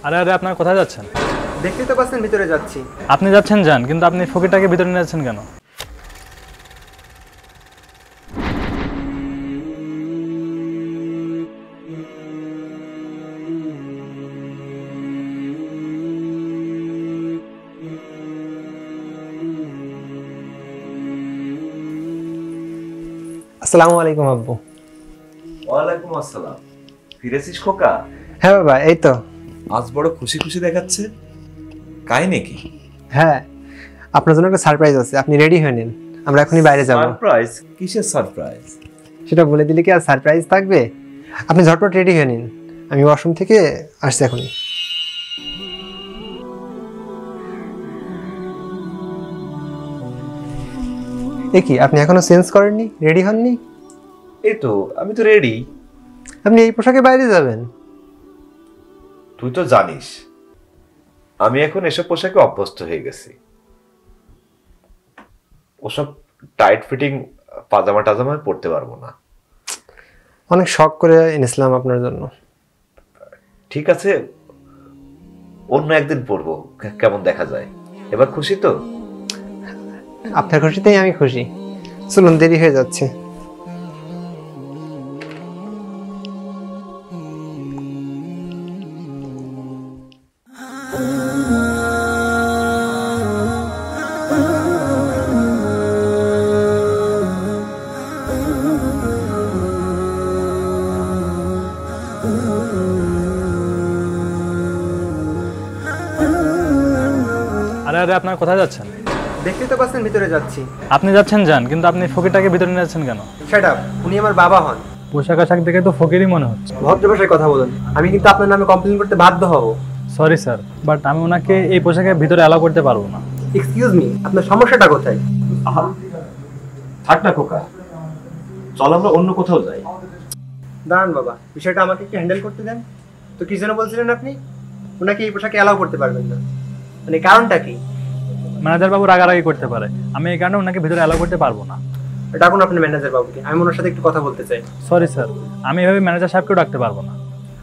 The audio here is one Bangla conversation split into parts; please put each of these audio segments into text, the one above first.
আরে আরে আপনারা কোথায় যাচ্ছেন? দেখতেই তো পাচ্ছেন ভিতরে যাচ্ছি। আপনি যাচ্ছেন যান, কিন্তু আপনি ফকিরটাকে ভিতরে নিয়ে যাচ্ছেন কেন? আসসালামু আলাইকুম আব্বু। ওয়ালাইকুম আসসালাম। ফিরেছিস খোকা? হ্যাঁ বাবা, এই তো। আজ বড় খুশি খুশি দেখাচ্ছে, কাহিনী কি? হ্যাঁ, আপনার জন্য একটা সারপ্রাইজ আছে, আপনি রেডি হয়ে নিন, আমরা এখনই বাইরে যাব। সারপ্রাইজ? কিসের সারপ্রাইজ? সেটা বলে দিলে কি আর সারপ্রাইজ থাকবে? আপনি ঝটপট রেডি হয়ে নিন, আমি ওয়াশরুম থেকে আসছি এখনই। এ কি, আপনি এখনো চেঞ্জ করেননি, রেডি হননি? এই তো আমি তো রেডি। আপনি এই পোশাকে বাইরে যাবেন? তুই তো জানিস আমি এখন এসব পোশাকে অভ্যস্ত হয়ে গেছি। ওসব টাইট ফিটিং পাজামা টাজামা পরতে পারবো না। অনেক শখ করে এনেছিলাম আপনার জন্য। ঠিক আছে, অন্য একদিন পরবো, কেমন দেখা যায়। এবার খুশি তো? আপনার খুশিতেই আমি খুশি। চলুন, দেরি হয়ে যাচ্ছে। আরে আরে আপনারা কোথায় যাচ্ছেন? দেখতেই তো পাচ্ছেন ভিতরে যাচ্ছি। আপনি যাচ্ছেন যান, কিন্তু আপনি ফকিরটাকে ভিতরে নিয়ে যাচ্ছেন কেন? শাট আপ, উনি আমার বাবা হন। পোশাক আশাক দেখে তো ফকিরই মনে হচ্ছে। ভদ্র ভাষায় কথা বলুন, আমি কিন্তু আপনার নামে কমপ্লেইন করতে বাধ্য হব। সরি স্যার, বাট আমি ওনাকে এই পোশাকে ভিতরে অ্যালাউ করতে পারবো না। এক্সকিউজ মি, আপনার সমস্যাটা কোথায়? থাক না খোকা, চল আমরা অন্য কোথাও যাই। দাঁড়ান বাবা, বিষয়টা আমাকে একটু হ্যান্ডেল করতে দেন তো। কি যেন বলছিলেন আপনি? ওনাকে এই পোশাকে অ্যালাউ করতে পারবেন না, মানে কারণটা কি? ম্যানেজার বাবু রাগারাগি করতে পারে, আমি এই কারণে ওনাকে ভিতরে অ্যালাউ করতে পারবো না। ডাকুন আপনার ম্যানেজার বাবুকে, আমি ওনার সাথে একটু কথা বলতে চাই। সরি স্যার, আমি এভাবে ম্যানেজার সাহেবকেও ডাকতে পারবো না।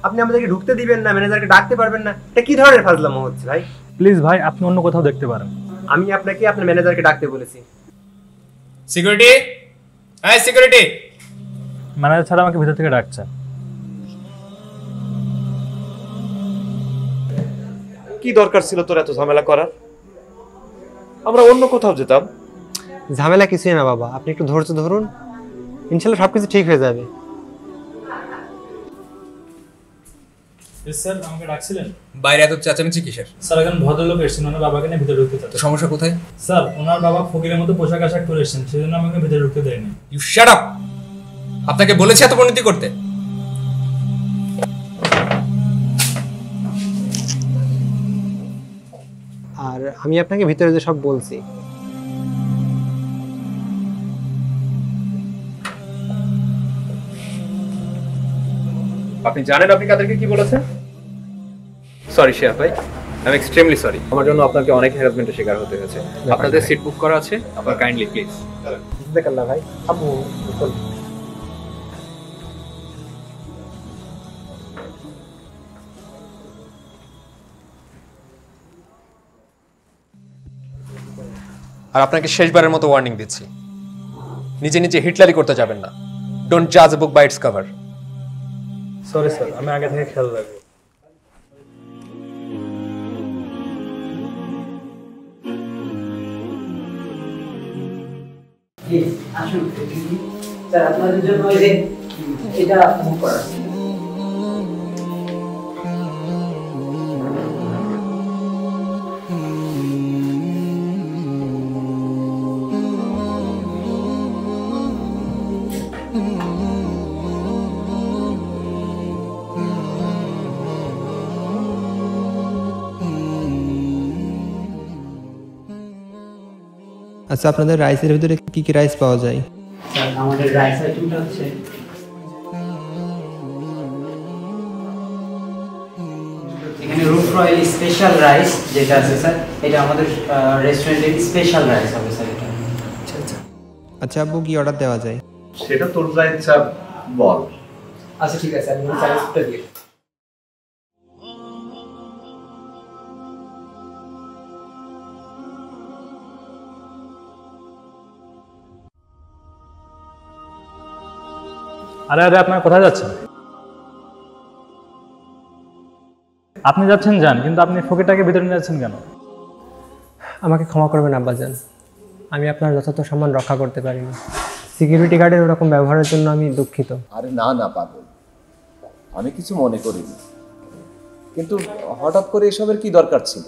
আপনি আমাদেরকে ঢুকতে দিবেন না, ম্যানেজারকে ডাকতে পারবেন না, এটা কি ধরনের ফাজলামো হচ্ছে ভাই? প্লিজ ভাই, আপনি অন্য কোথাও দেখতে পারেন। আমি আপনাকে আপনার ম্যানেজারকে ডাকতে বলেছি। সিকিউরিটি, হ্যাঁ সিকিউরিটি। ম্যানেজার ছাড়া আমাকে ভিতর থেকে ডাকছে। কি দরকার ছিল তোর এত ঝামেলা করার? আমরা অন্য কোথাও যেতাম। ঝামেলা কিছুই না বাবা, আপনি একটু ধৈর্য ধরুন, ইনশাল্লাহ সবকিছু ঠিক হয়ে যাবে। স্যার, আমাকে ডাকছিলেন? বাইরে এত চেঁচামেচি কিসের? স্যার, এখন ভদ্রলোক এসেছেন, ওনার বাবাকে নিয়ে ভিতরে ঢুকতে চাচ্ছে। সমস্যা কোথায়? স্যার, ওনার বাবা ফকিরের মতো পোশাক আশাক পরে এসেছেন, সেজন্য আমাকে ভিতরে ঢুকতে দেয়নি। You shut up! আপনাকে বলেছি এত পরিণতি করতে? আর আমি আপনাকে ভিতরে যে সব বলছি। আপনি জানেন আপনি কাদেরকে কি বলেছেন? সরি শেয়ার ভাই, আই এম এক্সট্রিমলি সরি। আমার জন্য আপনাকে অনেক হ্যারাসমেন্টের শিকার হতে হয়েছে। আপনাদের সিট বুক করা আছে, আপনার কাইন্ডলি প্লিজ। জাযাকাল্লাহ ভাই। আব্বু আর আপনাকে শেষবারের মতো ওয়ার্নিং দিচ্ছি, নিজে নিজে হিটলারি করতে যাবেন না। ডোন্ট জাজ a book by its cover. Sorry sir, আমি আগে থেকে খেয়াল রাখবো। আসুন স্যার, আপনাদের জন্য ওই যে এটা বুক করা। আচ্ছা, আপনাদের রাইসের ভিতরে কি কি রাইস পাওয়া যায়? স্যার, আমাদের রাইস আইটেমটা হচ্ছে এখানে রুফ রয়্যাল স্পেশাল রাইস যেটা আছে স্যার, এটা আমাদের রেস্টুরেন্টের স্পেশাল রাইস হবে স্যার এটা। আচ্ছা আচ্ছা। আচ্ছা আব্বু, কি অর্ডার দেওয়া যায়? সেটা তোর যা ইচ্ছা বল। আচ্ছা ঠিক আছে, আমি চাইনিজটা দিই। আরে আরে, আপনার কোথায় যাচ্ছেন? আপনি যাচ্ছেন যান, কিন্তু আপনি ফকিরটাকে ভিতরে নিয়ে যাচ্ছেন কেন? আমাকে ক্ষমা করবেন আব্বাজান, আমি আপনার যথাযথ সম্মান রক্ষা করতে পারিনি। সিকিউরিটি গার্ডের ওরকম ব্যবহারের জন্য আমি দুঃখিত। আরে না না পাগল, আমি কিছু মনে করিনি, কিন্তু হঠাৎ করে এসবের কি দরকার ছিল?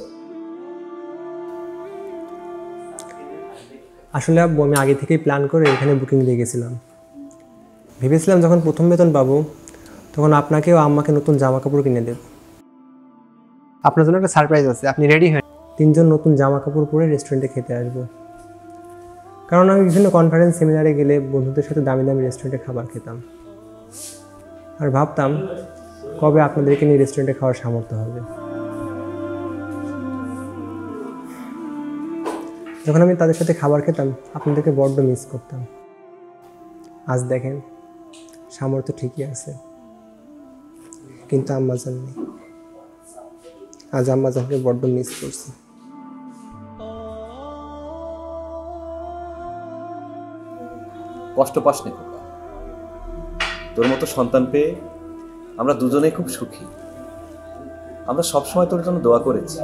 আসলে আব্বু, আমি আগে থেকেই প্ল্যান করে এখানে বুকিং দিয়ে গেছিলাম। ভেবেছিলাম যখন প্রথম বেতন পাবো তখন আপনাকেও আম্মাকে নতুন জামা কাপড় কিনে দেব। আপনার জন্য একটা সারপ্রাইজ আছে, আপনি রেডি হয়ে 3 জন নতুন জামা কাপড় পরে রেস্টুরেন্টে খেতে আসবো। কারণ আমি বিভিন্ন কনফারেন্স সেমিনারে গেলে বন্ধুদের সাথে দামি দামি রেস্টুরেন্টে খাবার খেতাম, আর ভাবতাম কবে আপনাদেরকে নিয়ে রেস্টুরেন্টে খাওয়ার সামর্থ্য হবে। যখন আমি তাদের সাথে খাবার খেতাম আপনাদেরকে বড্ড মিস করতাম। আজ দেখেন সামর্থ্য ঠিকই আছে, কিন্তু আম্মাজান নেই। আজ আম্মাজানকে বড্ড মিস করছি। কষ্ট পাস নে খোকা, তোর মতো সন্তান পেয়ে আমরা দুজনেই খুব সুখী। আমরা সবসময় তোর জন্য দোয়া করেছি।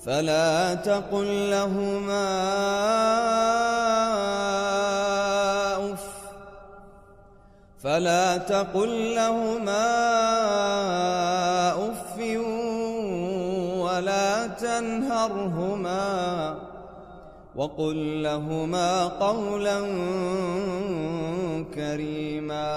فلا تقل لهما أف فلا تقل لهما أف ولا تنهرهما وقل لهما قولا كريما